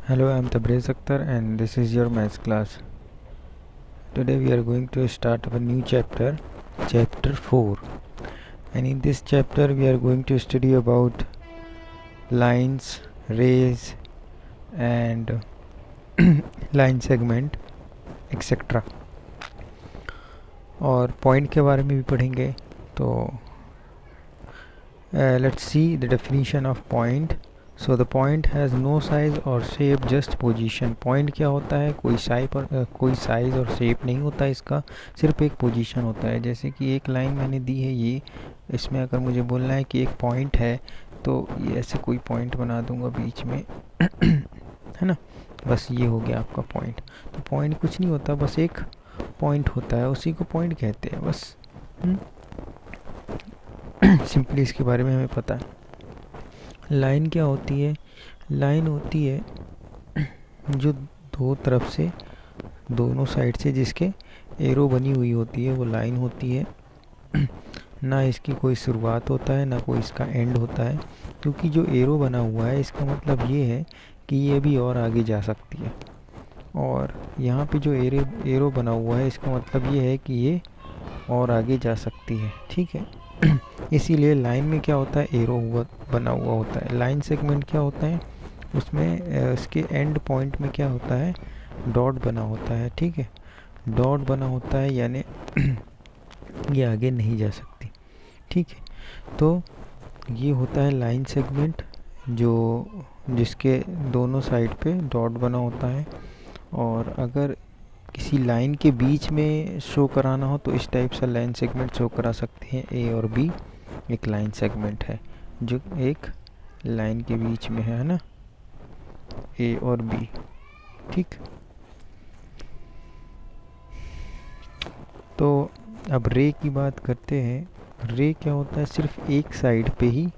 Hello, I'm Tabrez Akhtar and this is your maths class. Today we are going to start a new chapter, chapter 4. And in this chapter we are going to study about lines, rays and line segment etc. और point के बारे में भी पढ़ेंगे. तो let's see the definition of point. So the point has no size or shape, just position. Point क्या होता है? कोई साइज और शेप नहीं होता इसका, सिर्फ एक पोजीशन होता है. जैसे कि एक लाइन मैंने दी है ये, इसमें अगर मुझे बोलना है कि एक पॉइंट है तो ये ऐसे कोई पॉइंट बना दूंगा बीच में है ना, बस ये हो गया आपका पॉइंट. तो पॉइंट कुछ नहीं होता, बस एक पॉइंट होता है, उसी को पॉइंट कहते हैं बस. सिंपली इसके बारे में हमें पता है. लाइन क्या होती है? लाइन होती है जो दो तरफ से, दोनों साइड से जिसके एरो बनी हुई होती है वो लाइन होती है. ना इसकी कोई शुरुआत होता है ना कोई इसका एंड होता है, क्योंकि जो एरो बना हुआ है इसका मतलब ये है कि ये भी और आगे जा सकती है. और यहाँ पे जो एरो बना हुआ है इसका मतलब ये है कि ये और आगे जा सकती है. ठीक है. इसीलिए लाइन में क्या होता है? एरो बना हुआ होता है. लाइन सेगमेंट क्या होता है? उसमें इसके एंड पॉइंट में क्या होता है? डॉट बना होता है. ठीक है. डॉट बना होता है यानी ये आगे नहीं जा सकती. ठीक है. तो ये होता है लाइन सेगमेंट, जो जिसके दोनों साइड पे डॉट बना होता है. और अगर किसी लाइन के बीच में शो कराना हो तो इस टाइप से लाइन सेगमेंट शो करा सकते हैं. ए और बी एक लाइन सेगमेंट है जो एक लाइन के बीच में है ना, ए और बी. ठीक. तो अब रे की बात करते हैं. रे क्या होता है? सिर्फ एक साइड पे ही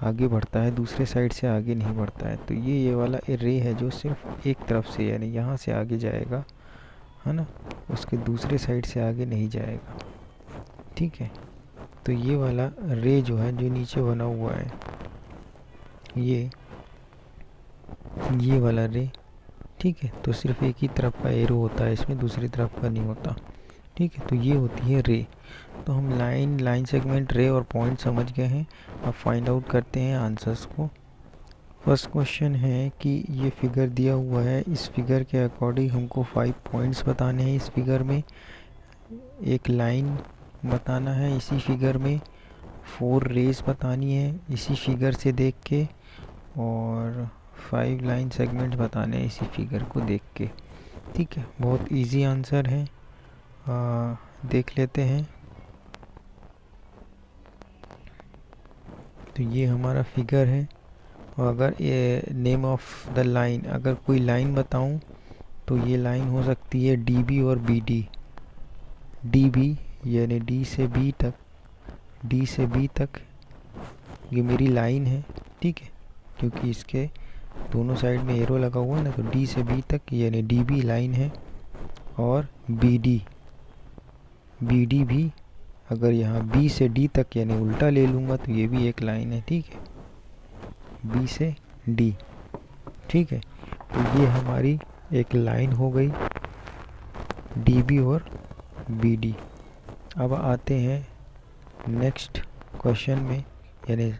आगे बढ़ता है, दूसरे साइड से आगे नहीं बढ़ता है. तो ये वाला रे है जो सिर्फ एक तरफ से यानी यहाँ से आगे जाएगा है ना, उसके दूसरे साइड से आगे नहीं जाएगा. ठीक है. तो ये वाला रे जो है जो नीचे बना हुआ है ये वाला रे. ठीक है. तो सिर्फ एक ही तरफ का एरो होता है इसमें, दूसरी तरफ का नहीं होता. ठीक है. तो ये होती है रे. तो हम लाइन सेगमेंट, रे और पॉइंट समझ गए हैं. अब फाइंड आउट करते हैं आंसर्स को. फर्स्ट क्वेश्चन है कि ये फिगर दिया हुआ है, इस फिगर के अकॉर्डिंग हमको 5 पॉइंट्स बताने हैं. इस फिगर में एक लाइन बताना है, इसी फिगर में 4 रेस बतानी है इसी फिगर से देख के, और 5 लाइन सेगमेंट बताने हैं इसी फिगर को देख के. ठीक है. बहुत इजी आंसर है. देख लेते हैं. तो ये हमारा फिगर है. और अगर ये नेम ऑफ द लाइन, अगर कोई लाइन बताऊं तो ये लाइन हो सकती है डी बी और बी डी. डी बी यानी डी से बी तक ये मेरी लाइन है. ठीक है. क्योंकि इसके दोनों साइड में एरो लगा हुआ है ना, तो डी से बी तक यानी डी बी लाइन है. और बी डी भी अगर यहाँ बी से डी तक यानी उल्टा ले लूँगा तो ये भी एक लाइन है. ठीक है. बी से डी. ठीक है. तो ये हमारी एक लाइन हो गई डी बी और बी डी. अब आते हैं नेक्स्ट क्वेश्चन में, यानी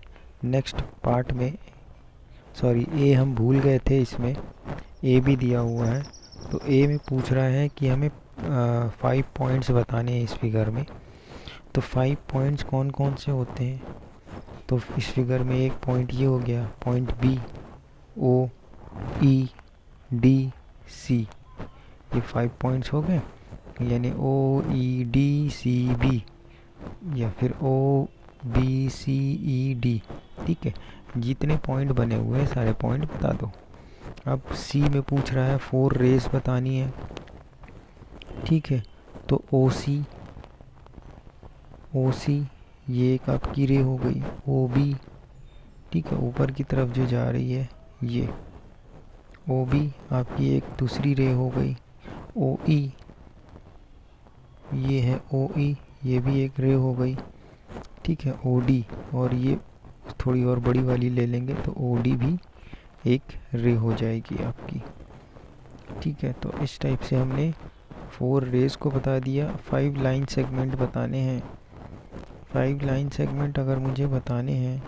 नेक्स्ट पार्ट में. सॉरी, ए हम भूल गए थे, इसमें ए भी दिया हुआ है. तो ए में पूछ रहा है कि हमें 5 पॉइंट्स बताने हैं इस फिगर में. तो 5 पॉइंट्स कौन कौन से होते हैं? तो इस फिगर में एक पॉइंट ये हो गया, पॉइंट बी, ओ, ई, डी, सी. ये 5 पॉइंट्स हो गए, यानी ओ, ई, डी, सी, बी, या फिर ओ, बी, सी, ई, डी. ठीक है. जितने पॉइंट बने हुए हैं सारे पॉइंट बता दो. अब सी में पूछ रहा है 4 रेस बतानी है. ठीक है. तो ओ सी ये एक आपकी रे हो गई. ओ बी, ठीक है, ऊपर की तरफ जो जा रही है ये ओ बी आपकी एक दूसरी रे हो गई. ओ ई, ये है ओ ई, ये भी एक रे हो गई. ठीक है. ओ डी, और ये थोड़ी और बड़ी वाली ले लेंगे तो ओ डी भी एक रे हो जाएगी आपकी। ठीक है, तो इस टाइप से हमने 4 रेज को बता दिया। 5 लाइन सेगमेंट बताने हैं। 5 लाइन सेगमेंट अगर मुझे बताने हैं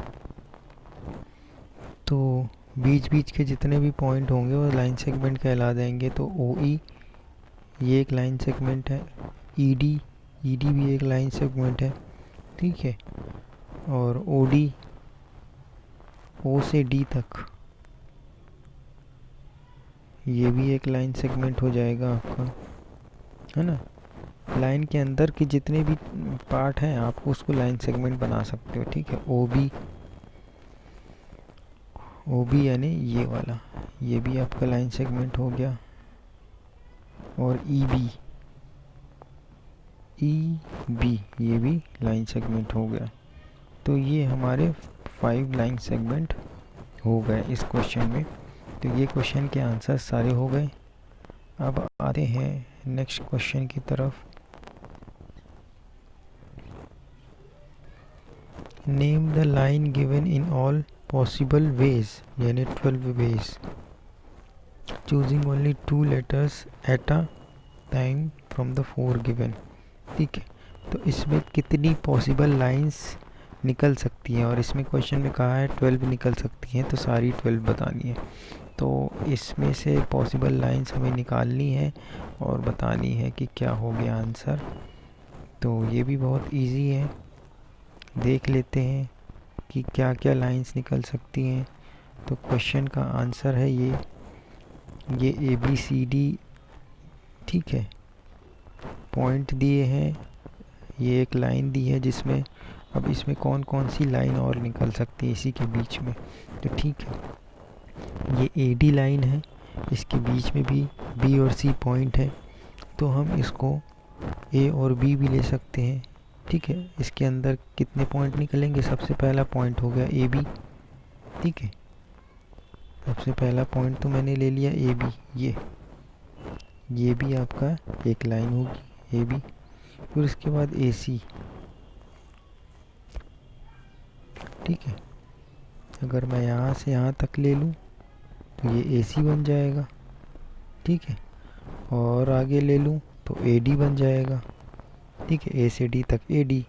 तो बीच बीच के जितने भी पॉइंट होंगे वो लाइन सेगमेंट कहला जाएंगे। तो ओ ई, ये एक लाइन सेगमेंट है। ई डी, ई डी भी एक लाइन सेगमेंट है। ठीक है, और ओ डी, ओ से डी तक, ये भी एक लाइन सेगमेंट हो जाएगा आपका, है ना। लाइन के अंदर के जितने भी पार्ट हैं आप उसको लाइन सेगमेंट बना सकते हो। ठीक है, ओ बी, ओ बी यानी ये वाला, ये भी आपका लाइन सेगमेंट हो गया। और ई बी, ई बी, ये भी लाइन सेगमेंट हो गया। तो ये हमारे 5 लाइन सेगमेंट हो गए इस क्वेश्चन में। तो ये क्वेश्चन के आंसर सारे हो गए। अब आते हैं नेक्स्ट क्वेश्चन की तरफ। Name the line given in all possible ways, यानी 12 ways, choosing only 2 letters at a time from the 4 given. ठीक है, तो इसमें कितनी पॉसिबल लाइंस निकल सकती हैं, और इसमें क्वेश्चन में कहा है 12 निकल सकती हैं, तो सारी 12 बतानी है। तो इसमें से पॉसिबल लाइंस हमें निकालनी है और बतानी है कि क्या हो गया आंसर। तो ये भी बहुत इजी है, देख लेते हैं कि क्या क्या लाइंस निकल सकती हैं। तो क्वेश्चन का आंसर है ये ए बी सी डी। ठीक है, पॉइंट दिए हैं, ये एक लाइन दी है जिसमें, अब इसमें कौन कौन सी लाइन और निकल सकती है इसी के बीच में। तो ठीक है, ये ए डी लाइन है, इसके बीच में भी बी और सी पॉइंट है, तो हम इसको ए और बी भी ले सकते हैं। ठीक है, इसके अंदर कितने पॉइंट निकलेंगे, सबसे पहला पॉइंट हो गया ए बी। ठीक है, सबसे पहला पॉइंट तो मैंने ले लिया ए बी, ये भी आपका एक लाइन होगी ए बी। फिर उसके बाद ए सी। ठीक है, अगर मैं यहाँ से यहाँ तक ले लूँ तो ये ए सी बन जाएगा। ठीक है, और आगे ले लूँ तो ए डी बन जाएगा। ठीक है, ए से डी तक ए डी।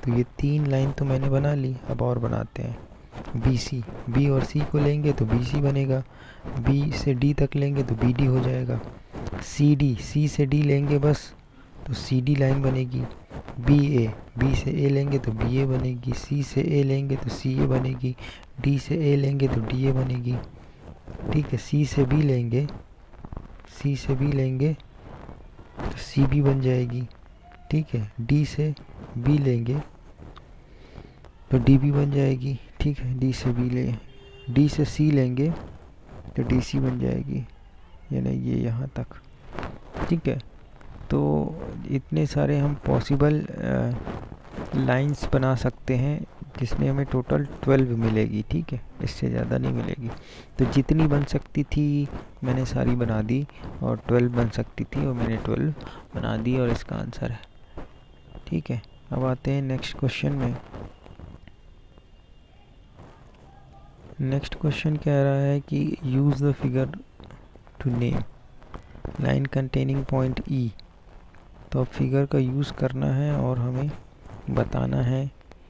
तो ये 3 लाइन तो मैंने बना ली। अब और बनाते हैं बी सी, बी और सी को लेंगे तो बी सी बनेगा। बी से डी तक लेंगे तो बी डी हो जाएगा। सी डी, सी से डी लेंगे बस तो सी डी लाइन बनेगी। बी ए, बी से ए लेंगे तो बी ए बनेगी। सी से ए लेंगे तो सी ए बनेगी। डी से ए लेंगे तो डी ए बनेगी। ठीक है, सी से बी लेंगे, सी से बी लेंगे तो सी बी बन जाएगी। ठीक है, डी से बी लेंगे तो डी बी बन जाएगी। ठीक है, डी से बी ले, डी से सी लेंगे तो डी सी बन जाएगी, यानी ये यहाँ तक। ठीक है, तो इतने सारे हम पॉसिबल लाइंस बना सकते हैं जिसमें हमें टोटल 12 मिलेगी। ठीक है, इससे ज़्यादा नहीं मिलेगी। तो जितनी बन सकती थी मैंने सारी बना दी, और 12 बन सकती थी और मैंने 12 बना दी, और इसका आंसर है। ठीक है, अब आते हैं नेक्स्ट क्वेश्चन में। नेक्स्ट क्वेश्चन कह रहा है कि use the figure to name line containing point E. तो अब फिगर का यूज़ करना है और हमें बताना है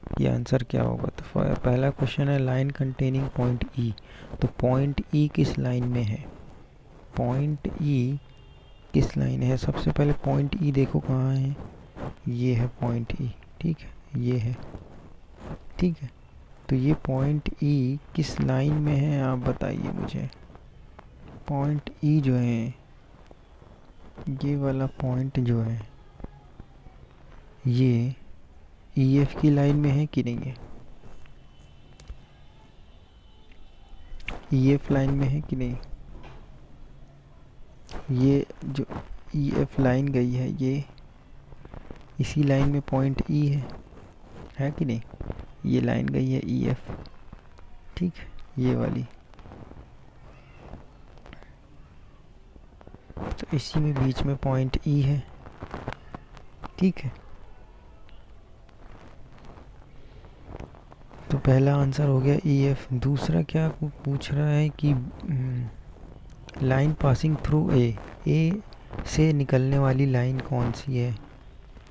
कि आंसर क्या होगा। तो पहला क्वेश्चन है लाइन कंटेनिंग पॉइंट ई। तो पॉइंट ई किस लाइन में है, पॉइंट ई किस लाइन है। सबसे पहले पॉइंट ई देखो कहाँ है, ये है पॉइंट ई। ठीक है, ये है। ठीक है, तो ये पॉइंट ई किस लाइन में है आप बताइए मुझे। पॉइंट ई जो है, ये वाला पॉइंट जो है, ये ई एफ की लाइन में है कि नहीं है, ई एफ लाइन में है कि नहीं। ये जो ई एफ लाइन गई है, ये इसी लाइन में पॉइंट ई है कि नहीं। ये लाइन गई है ई एफ। ठीक है, ये वाली, तो इसी में बीच में पॉइंट ई है। ठीक है, तो पहला आंसर हो गया ई एफ। दूसरा क्या पूछ रहा है कि लाइन पासिंग थ्रू ए से निकलने वाली लाइन कौन सी है।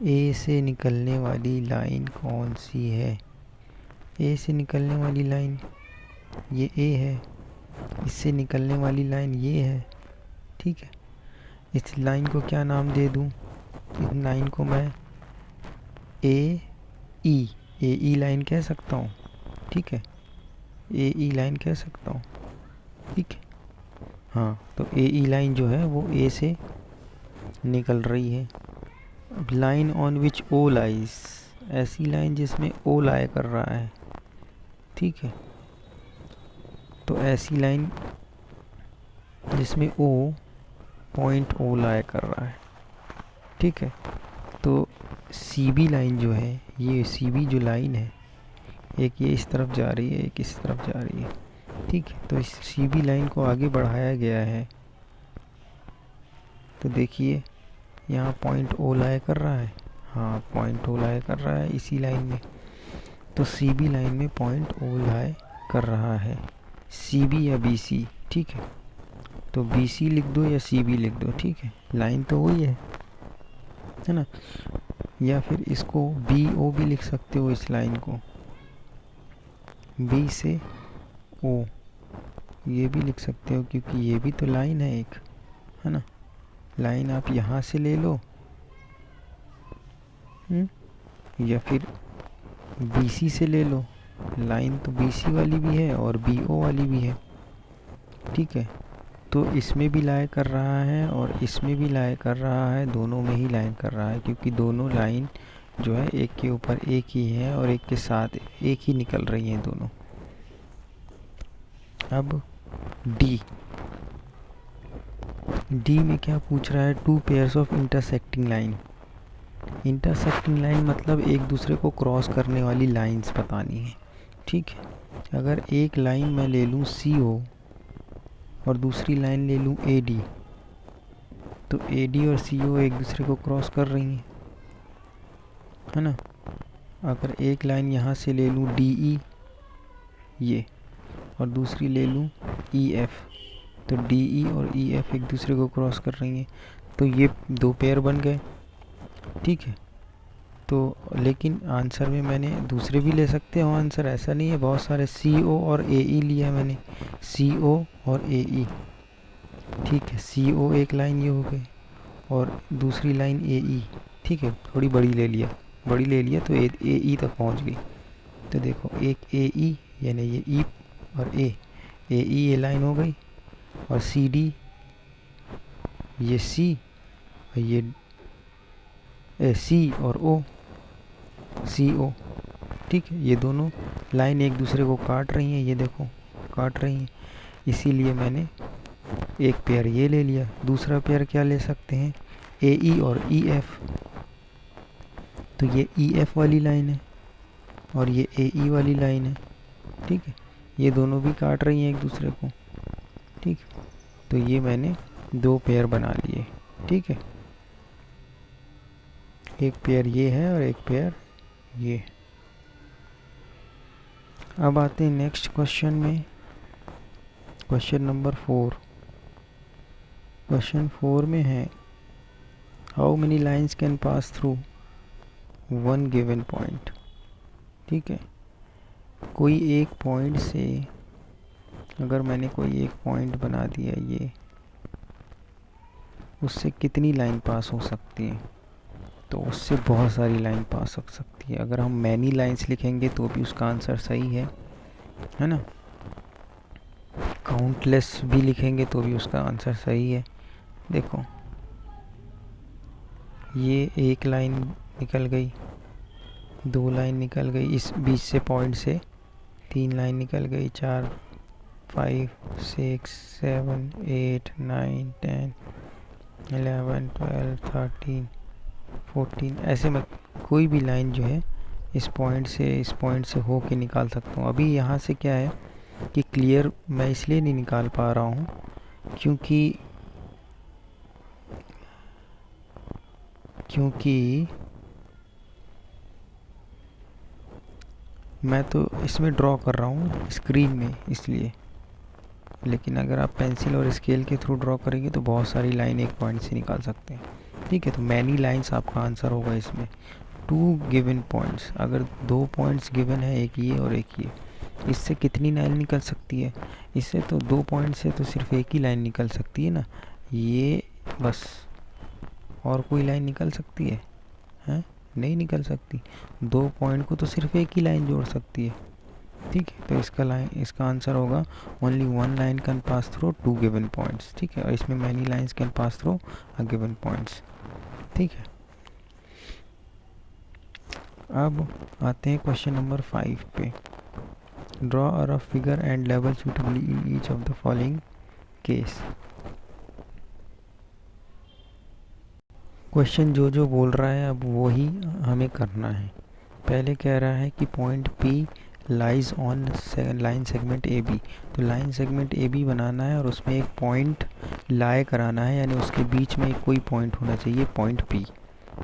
ए से निकलने वाली लाइन कौन सी है। ए से निकलने वाली लाइन ये ए है, इससे निकलने वाली लाइन ये है, ठीक है। इस लाइन को क्या नाम दे दूं? इस लाइन को मैं ए ई लाइन कह सकता हूँ, ठीक है। ए ई लाइन कह सकता हूँ, ठीक है। हाँ, तो ए ई लाइन जो है वो ए से निकल रही है। अब line on which O lies, ऐसी लाइन जिसमें ओ लाया कर रहा है, ठीक है। तो ऐसी लाइन जिसमें ओ पॉइंट ओ लाया कर रहा है, ठीक है। तो सी बी लाइन जो है, ये सी बी जो लाइन है, एक ये इस तरफ जा रही है, एक इस तरफ जा रही है, ठीक है। तो इस सी बी लाइन को आगे बढ़ाया गया है। तो देखिए यहाँ पॉइंट ओ लाया कर रहा है, हाँ पॉइंट ओ लाया कर रहा है इसी लाइन में। तो सी बी लाइन में पॉइंट ओ लाया कर रहा है, सी बी या बी सी, ठीक है। तो बी सी लिख दो या सी बी लिख दो, ठीक है। लाइन तो वही है ना। या फिर इसको बी ओ भी लिख सकते हो, इस लाइन को बी से ओ ये भी लिख सकते हो, क्योंकि ये भी तो लाइन है एक, है ना। लाइन आप यहाँ से ले लो, या फिर बी सी से ले लो। लाइन तो बी सी वाली भी है और बी ओ वाली भी है, ठीक है। तो इसमें भी लाइन कर रहा है और इसमें भी लाइन कर रहा है, दोनों में ही लाइन कर रहा है, क्योंकि दोनों लाइन जो है एक के ऊपर एक ही है और एक के साथ एक ही निकल रही हैं दोनों। अब डी में क्या पूछ रहा है? Two pairs of intersecting line. Intersecting line मतलब एक दूसरे को क्रॉस करने वाली लाइंस बतानी है, ठीक है। अगर एक लाइन मैं ले लूँ सी ओ और दूसरी लाइन ले लूँ ए डी, तो ए डी और सी ओ एक दूसरे को क्रॉस कर रही हैं, है ना। अगर एक लाइन यहाँ से ले लूँ डी ई ये, और दूसरी ले लूँ ई एफ, तो डी ई और ई एफ एक दूसरे को क्रॉस कर रही हैं, तो ये दो पेयर बन गए, ठीक है। तो लेकिन आंसर में मैंने दूसरे भी ले सकते हो आंसर, ऐसा नहीं है। बहुत सारे सी ओ और ए ई लिया है मैंने, सी ओ और ए ई, ठीक है। सी ओ एक लाइन ये हो गई और दूसरी लाइन ए ई, ठीक है। थोड़ी बड़ी ले लिया तो ए ई तक पहुंच गई। तो देखो एक ए ई यानी ये ई और ए ई ये लाइन हो गई, और सी डी ये सी, ये सी और ओ सी ओ, ठीक है। ये दोनों लाइन एक दूसरे को काट रही हैं, ये देखो काट रही हैं, इसीलिए मैंने एक पेयर ये ले लिया। दूसरा पेयर क्या ले सकते हैं? ए ई और ई एफ। तो ये ई एफ वाली लाइन है और ये ए ई वाली लाइन है, ठीक है। ये दोनों भी काट रही हैं एक दूसरे को, ठीक है। तो ये मैंने दो पेयर बना लिए, ठीक है। एक पेयर ये है और एक पेयर ये। अब आते हैं नेक्स्ट क्वेश्चन में, क्वेश्चन नंबर 4। क्वेश्चन 4 में है how many lines can pass through one given point, ठीक है। कोई एक पॉइंट से, अगर मैंने कोई एक पॉइंट बना दिया ये, उससे कितनी लाइन पास हो सकती है? तो उससे बहुत सारी लाइन पास हो सकती है। अगर हम मैनी लाइंस लिखेंगे तो भी उसका आंसर सही है ना। काउंटलेस भी लिखेंगे तो भी उसका आंसर सही है। देखो ये एक लाइन निकल गई, दो लाइन निकल गई, इस बीच से पॉइंट से तीन लाइन निकल गई, 4 5 6 7 8 9 10 11 12 13 14, ऐसे मत कोई भी लाइन जो है इस पॉइंट से हो के निकाल सकता हूँ। अभी यहाँ से क्या है कि क्लियर मैं इसलिए नहीं निकाल पा रहा हूँ क्योंकि मैं तो इसमें ड्रॉ कर रहा हूँ स्क्रीन में इसलिए, लेकिन अगर आप पेंसिल और स्केल के थ्रू ड्रॉ करेंगे तो बहुत सारी लाइन एक पॉइंट से निकाल सकते हैं। ठीक है, तो मैनी लाइंस आपका आंसर होगा इसमें। 2 गिवन पॉइंट्स, अगर 2 पॉइंट्स गिवन है, एक ये और एक ये, इससे कितनी लाइन निकल सकती है? इससे तो 2 पॉइंट से तो सिर्फ एक ही लाइन निकल सकती है ना, ये बस। और कोई लाइन निकल सकती है? हैं? नहीं निकल सकती। 2 पॉइंट को तो सिर्फ एक ही लाइन जोड़ सकती है। ठीक है, तो इसका आंसर होगा only 1 line can pass through 2 given points. ठीक है, और इसमें many lines can pass through a given points. ठीक है, अब आते हैं क्वेश्चन नंबर 5 पे। Draw a rough figure and level suitably in each of the following case. Question जो बोल रहा है अब वही हमें करना है। पहले कह रहा है कि point P lies on line segment A B, तो लाइन सेगमेंट ए बी बनाना है और उसमें एक पॉइंट लाए कराना है, यानी उसके बीच में कोई पॉइंट होना चाहिए, पॉइंट P।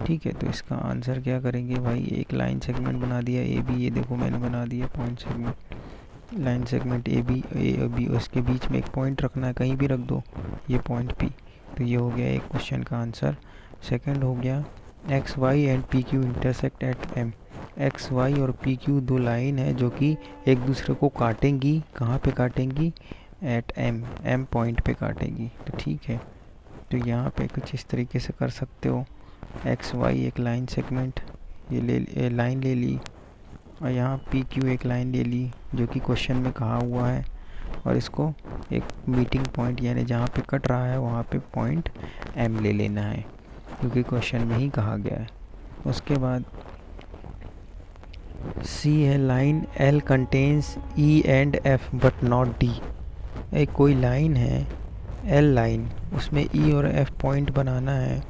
ठीक है, तो इसका आंसर क्या करेंगे भाई, एक लाइन सेगमेंट बना दिया ए बी, ये देखो मैंने बना दिया point segment, line segment A B, उसके बीच में एक पॉइंट रखना है, कहीं भी रख दो, ये पॉइंट P। तो ये हो गया एक क्वेश्चन का आंसर। सेकंड हो गया X Y and P Q intersect at M. X Y और पी क्यू दो लाइन है जो कि एक दूसरे को काटेंगी, कहाँ पे काटेंगी, एट एम, एम पॉइंट पे काटेंगी। तो ठीक है, तो यहाँ पे कुछ इस तरीके से कर सकते हो, एक्स वाई एक लाइन सेगमेंट ये लाइन ले ली, और यहाँ पी क्यू एक लाइन ले ली जो कि क्वेश्चन में कहा हुआ है, और इसको एक मीटिंग पॉइंट यानी जहाँ पे कट रहा है वहाँ पे पॉइंट एम ले लेना है, क्योंकि क्वेश्चन में ही कहा गया है। उसके बाद सी है, line L contains E and F but not D. एक कोई लाइन है एल लाइन, उसमें ई और एफ पॉइंट बनाना है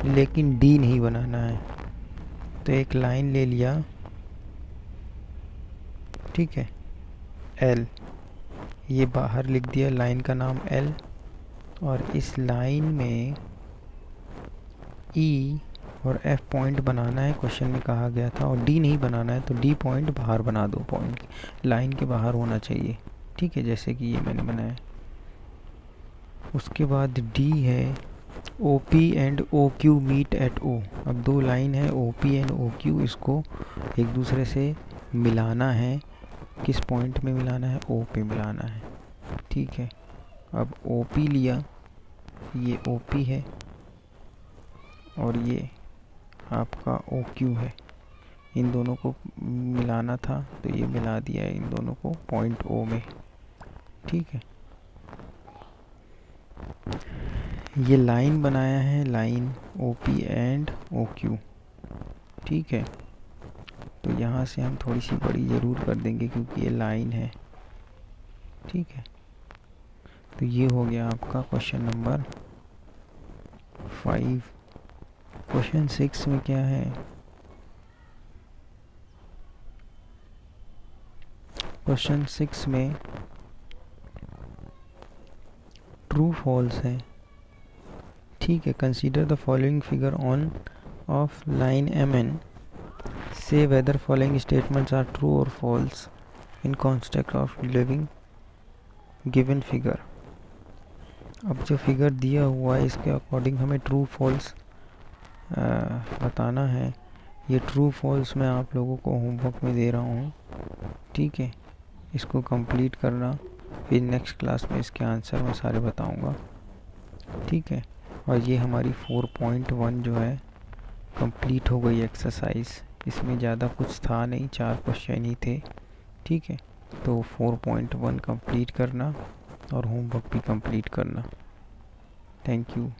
लेकिन डी नहीं बनाना है। तो एक लाइन ले लिया, ठीक है, एल, ये बाहर लिख दिया लाइन का नाम एल, और इस लाइन में ई और एफ पॉइंट बनाना है, क्वेश्चन में कहा गया था, और डी नहीं बनाना है, तो डी पॉइंट बाहर बना दो, पॉइंट लाइन के बाहर होना चाहिए। ठीक है, जैसे कि ये मैंने बनाया। उसके बाद डी है, O P and O Q meet at O. अब दो लाइन है O P and O Q, इसको एक दूसरे से मिलाना है, किस पॉइंट में मिलाना है, ओ पे मिलाना है। ठीक है, अब ओ पी लिया, ये ओ पी है, और ये आपका ओ क्यू है, इन दोनों को मिलाना था तो ये मिला दिया है इन दोनों को पॉइंट ओ में। ठीक है, ये लाइन बनाया है, line O P and O Q. ठीक है, तो यहाँ से हम थोड़ी सी बड़ी ज़रूर कर देंगे क्योंकि ये लाइन है। ठीक है, तो ये हो गया आपका क्वेश्चन नंबर 5। क्वेश्चन 6 में क्या है, क्वेश्चन 6 में ट्रू फॉल्स है। ठीक है, consider the following figure on of line M N, say whether following statements are true और false in context of living given figure. अब जो फिगर दिया हुआ है इसके अकॉर्डिंग हमें ट्रू फॉल्स बताना है। ये ट्रू फॉल्स मैं आप लोगों को होमवर्क में दे रहा हूँ। ठीक है, इसको कंप्लीट करना, फिर नेक्स्ट क्लास में इसके आंसर मैं सारे बताऊँगा। ठीक है, और ये हमारी 4.1 जो है कंप्लीट हो गई एक्सरसाइज। इसमें ज़्यादा कुछ था नहीं, 4 क्वेश्चन ही थे। ठीक है, तो 4.1 कंप्लीट करना और होमवर्क भी कंप्लीट करना। Thank you.